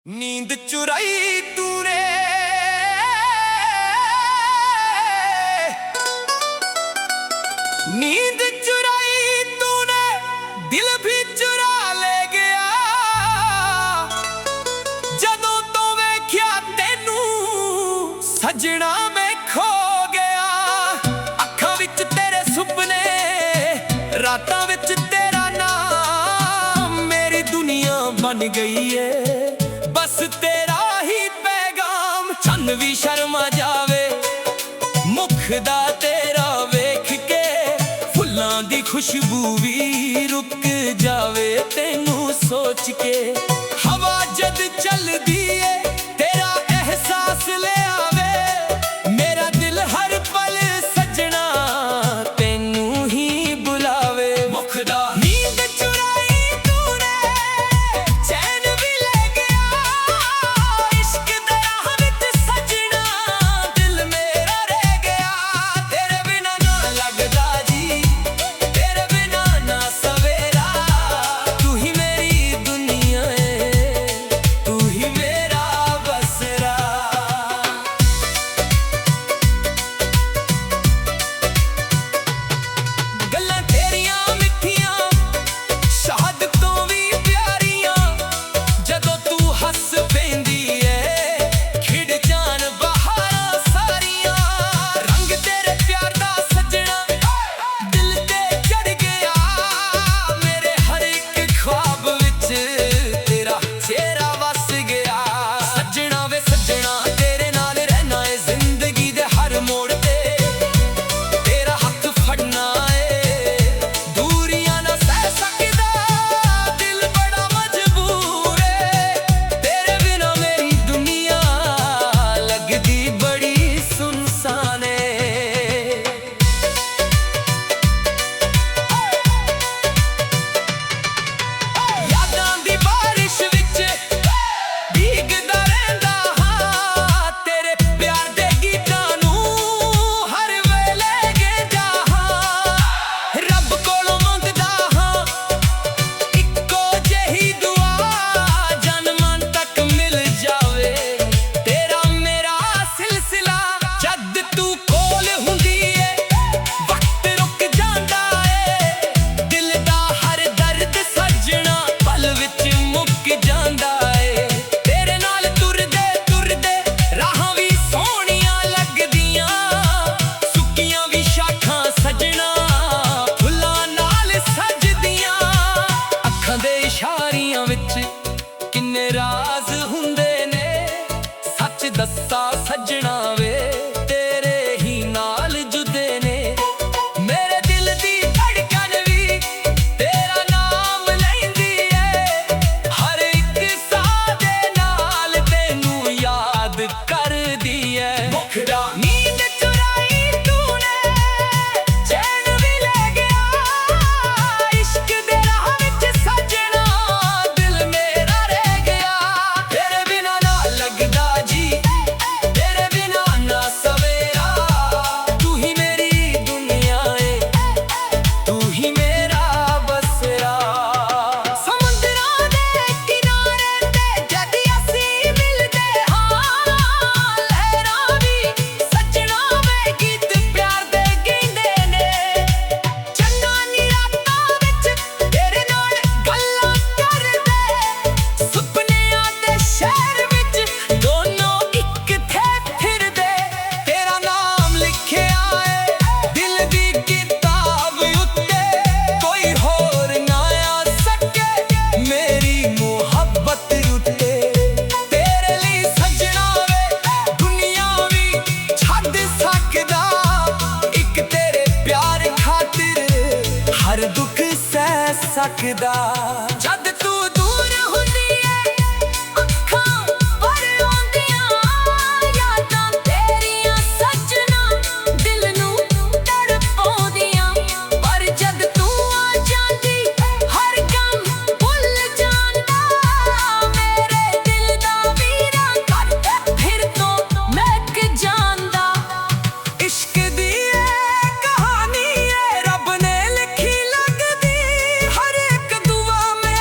नींद चुराई तूने नींद चुराई तूने दिल भी चुरा ले गया जदों तो वेख्या तेनू सजना मैं खो गया अखां विच तेरे सुपने रातां विच तेरा नाम मेरी दुनिया बन गई है बस तेरा ही पैगाम चंद भी शर्मा जावे मुख दा तेरा वेख के फुल्लां दी खुशबू भी रुक जावे तेनू सोच के हवा जद चलदी है तेरा एहसास ले आवे मेरा दिल हर पल सजना तेनू ही बुलावे मुख दा नींद चुराई तूने चैन भी ले गया इश्क दे राह विच सजना दिल मेरा रह गया तेरे बिना ना लगदा जी तेरे बिना ना सवेरा तू ही मेरी दुनिया है तू ही मेरा बसरा गल्लां तेरियां मिठियां शहादतों भी प्यारियां जदों तू हस पैंदी है खिड़ जान बहारां सारियां रंग तेरे प्यार दा सजना दिल ते चढ़ गया मेरे हर एक ख्वाब विच तेरा चेहरा वस गया सजना वे सजना तेरे नाल रहना है जिंदगी दे हर मोड़ ते तेरा हथ फड़ना है दूरियां ना सह सकदा दिल बड़ा मजबूर है तेरे बिना मेरी दुनिया लगदी बड़ी सुनसान है यादां दी बारिश विच भीगदा रहिंदा हां तेरे प्यार दे गीतां नूं हर वेले गेदा हां रब कोलों मंगदा हां इक्को जेही दुआ जन मन तक मिल जावे तेरा मेरा सिलसिला जद तू कोल हुंदी है वक्त रुक जांदा है दिल दा हर दर्द सजना पल विच मुक जांदा है तेरे नाल तुरदे तुरदे राहां भी सोहणियां लगदियां सुक्कियां भी शाखां सजना फुल्लां नाल सजदियां अखां दे इशारियां विच किन्ने राज हुंदे ने सच दस्सा सजना वे तेरे ही नाल जुदे ने मेरे दिल दी धड़कन भी तेरा नाम लैंदी है हर एक साह दे नाल तेनू याद करदी है मुख दा नींद चुराई तूने चैन भी ले गया इश्क दे राह विच सजना दिल मेरा रह गया तेरे बिना ना लगदा जी तेरे बिना ना सवेरा तू ही मेरी दुनिया है तू ही मेरा बसरा समुंदरां दे किनारे ते जद असीं मिलदे हां लहरां भी सजना वे गीत प्यार दे गींदे ने चन्ना नी रातां विच तेरे नाल गल्लां करदे सुपनियां दे शहर विच दोनों इक थे फिरदे तेरा नाम लिखिया है दिल दी किताब उत्ते कोई होर ना आ सके मेरी मुहब्बत उत्ते तेरे लिए सजना वे दुनिया भी छड्ड सकदा इक तेरे प्यार खातिर हर दुख सह सकदा जद तू दूर हुंदी है अखां भर आउंदियां यादां तेरियां सजना दिल नूं तड़पाउंदियां पर जद तू आ जांदी हर गम भुल जांदा मेरे दिल दा वीरा कर फिर तो महक जांदा इश्क दी कहानी है रब ने लिखी लगदी हर एक दुआ में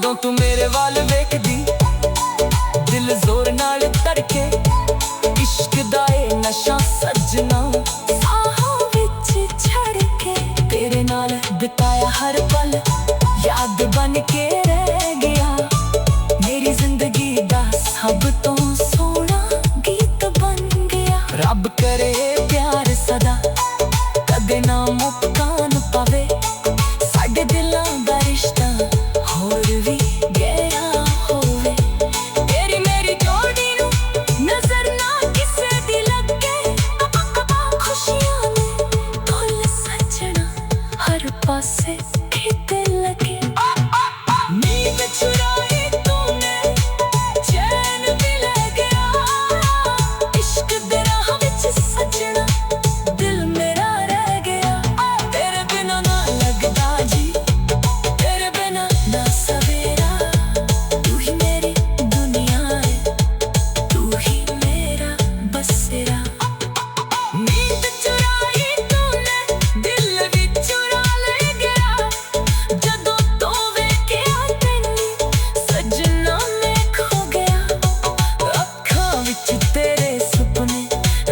ਜਦੋਂ ਤੂੰ ਮੇਰੇ ਵੱਲ ਵੇਖਦੀ ਦਿਲ ਜ਼ੋਰ ਨਾਲ ਧੜਕੇ ਇਸ਼ਕ ਦਾ ਏ ਨਸ਼ਾ ਸੱਜਣਾ ਸਾਹਾਂ ਵਿੱਚ ਛੜ ਕੇ ਤੇਰੇ ਨਾਲ ਬਿਤਾਇਆ ਹਰ ਪਲ ਯਾਦ ਬਣ ਕੇ ਰਹਿ ਗਿਆ ਮੇਰੀ ਜ਼ਿੰਦਗੀ ਦਾ ਸਭ ਤੋਂ ਸੋਹਣਾ ਗੀਤ ਬਣ ਗਿਆ। ਰੱਬ ਕਰੇ ਪਿਆਰ ਸਦਾ ਕਦੇ ਨਾ ਮੁੱਕਣ ਪਾਵੇ ਸਾਡੇ ਦਿਲਾਂ ਦਾ ਰਿਸ਼ਤਾ ਹੋਰ ਵੀ ਗਹਿਰਾ ਹੋਵੇ ਤੇਰੀ ਮੇਰੀ ਜੋੜੀ ਨੂੰ ਨਜ਼ਰ ਨਾ ਕਿਸੇ ਦੀ ਲੱਗੇ ਖੁਸ਼ੀਆਂ ਨੇ ਢੋਲ ਸੱਜਣਾ ਹਰ ਪਾਸੇ ਖਿੱਤੇ ਲੱਗੇ। ਨੀਂਦ ਚੁਰਾਈ ਤੂਨੇ ਚੈਨ ਵੀ ਲੈ ਗਿਆ ਇਸ਼ਕ ਦੇ ਰਾਹ ਵਿੱਚ ਸੱਜਣਾ ਦਿਲ ਮੇਰਾ ਰਹਿ ਗਿਆ ਤੇਰੇ ਬਿਨਾਂ ਨਾ ਲੱਗਦਾ ਜੀ ਤੇਰੇ ਬਿਨਾਂ ਨਾ ਸਵੇਰਾ ਤੂੰ ਹੀ ਮੇਰੀ ਦੁਨੀਆ ਏ ਤੂੰ ਹੀ ਮੇਰਾ ਬਸੇਰਾ। ਨੀਂਦ ਚੁਰਾਈ ਤੂਨੇ ਦਿਲ ਵੀ ਚੁਰਾ ਲੈ ਗਿਆ ਜਦੋਂ ਤੋਂ ਵੇਖਿਆ ਤੈਨੂੰ ਸੱਜਣਾ ਮੈਂ ਖੋ ਗਿਆ। ਅੱਖਾਂ ਵਿੱਚ ਤੇਰੇ ਸੁਪਨੇ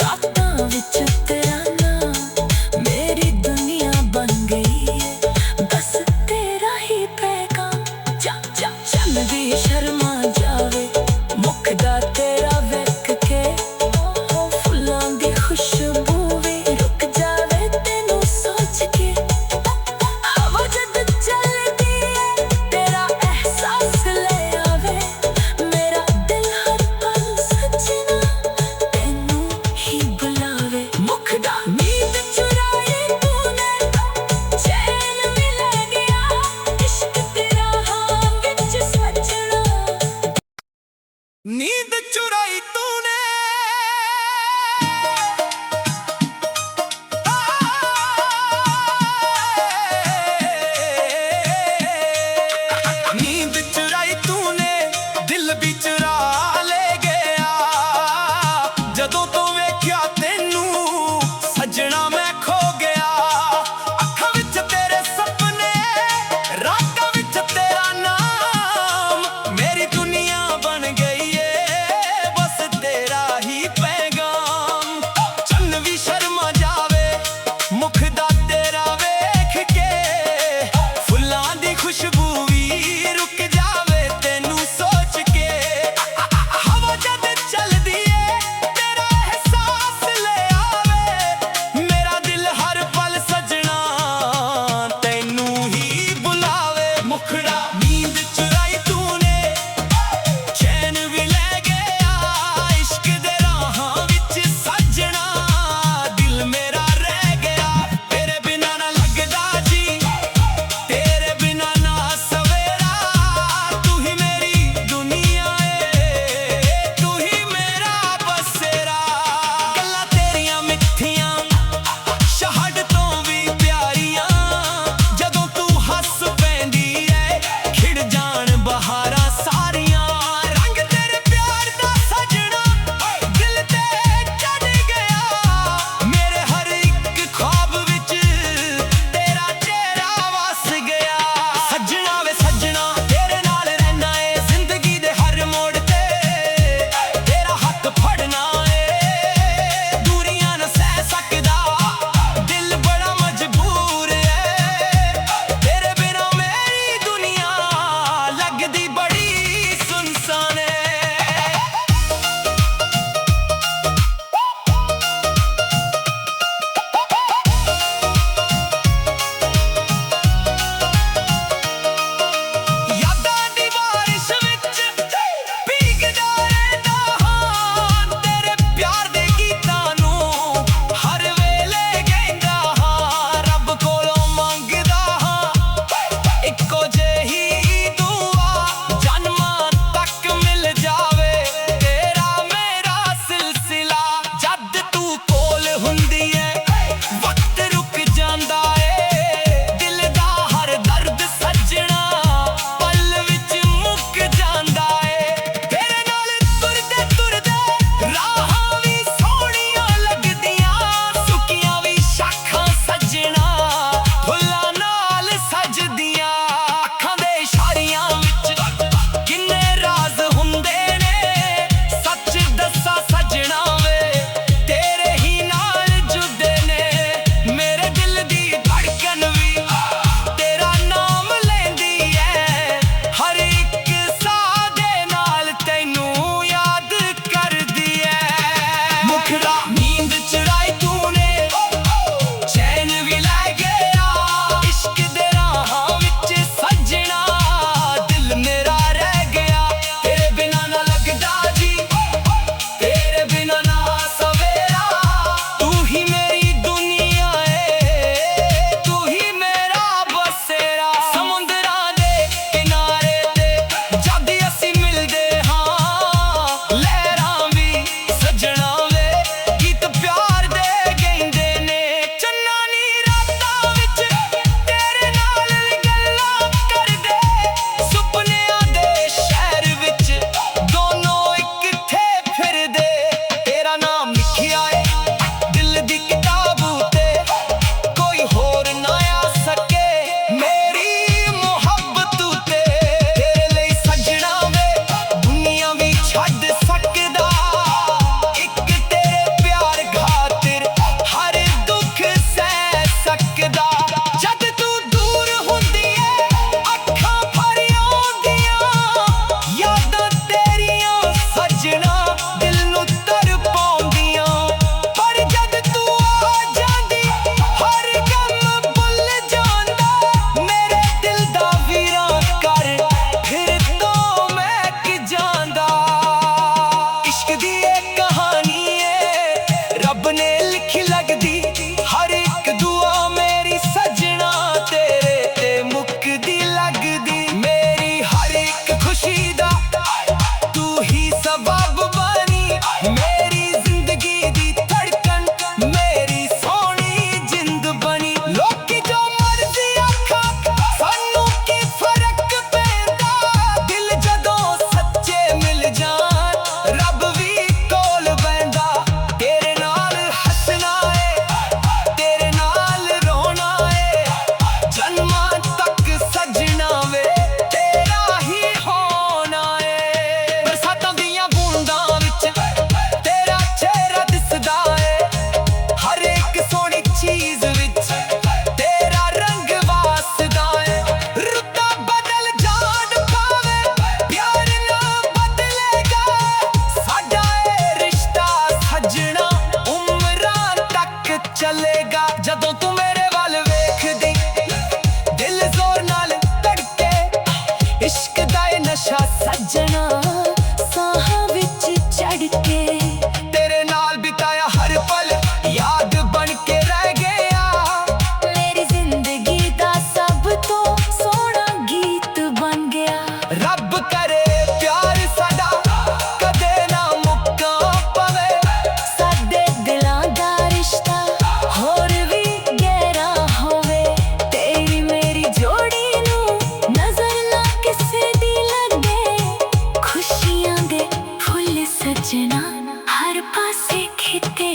ਰਾਤਾਂ ਵਿੱਚ ਤੇਰਾ ਨਾਮ ਮੇਰੀ ਦੁਨੀਆ ਬਣ ਗਈ ਏ ਬਸ ਤੇਰਾ ਹੀ ਪੈਗਾਮ। ਚੰਨ ਵੀ ਸ਼ਰਮਾ ਜਾਵੇ ਮੁੱਕਦਾ ਤੇਰਾ ਵੇਖ ਕੇ ਫੁੱਲਾਂ ਦੀ ਖੁਸ਼ਬੂ ਵੀ ਰੁਕ ਜਾਵੇ ਤੈਨੂੰ ਸੋਚ ਕੇ। ਹਵਾ ਜਦ ਚੱਲਦੀ ਏ ਤੇਰਾ ਅਹਿਸਾਸ ਲੈ ਆਵੇ ਮੇਰਾ ਦਿਲ ਹਰ ਪਲ ਸੱਜਣਾ ਤੈਨੂੰ ਹੀ ਬੁਲਾਵੇ। ਮੁੱਕਦਾ ਨੀਂਦ ਚੁਰਾਈ ਤੂਨੇ ਚੈਨ ਵੀ ਲੈ ਗਿਆ ਇਸ਼ਕ ਦੇ ਰਾਹਾਂ ਵਿੱਚ ਸੱਜਣਾ ਨੀਂਦ ਚੁਰਾਈ ਤੂਨੇ ਨੀਂਦ ਚੁਰਾਈ ਤੂਨੇ ਦਿਲ ਵੀ ਚੁਰਾ ਲੈ ਗਿਆ ਜਦੋਂ ਤੋਂ ਵੇਖਿਆ ਤੈਨੂੰ ਸੱਜਣਾ ਮੈਂ ਖੋ ਗਿਆ ਅੱਖਾਂ ਵਿੱਚ ਤੇਰੇ ਸੁਪਨੇ ਰਾਤਾਂ ਵਿੱਚ ਤੇਰਾ ਨਾਮ ਮੇਰੀ ਦੁਨੀਆ ਬਣ ਗਈ ਏ ਬਸ ਸਜਣਾ ਹਰ ਪਾਸੇ ਖਿੱਤੇ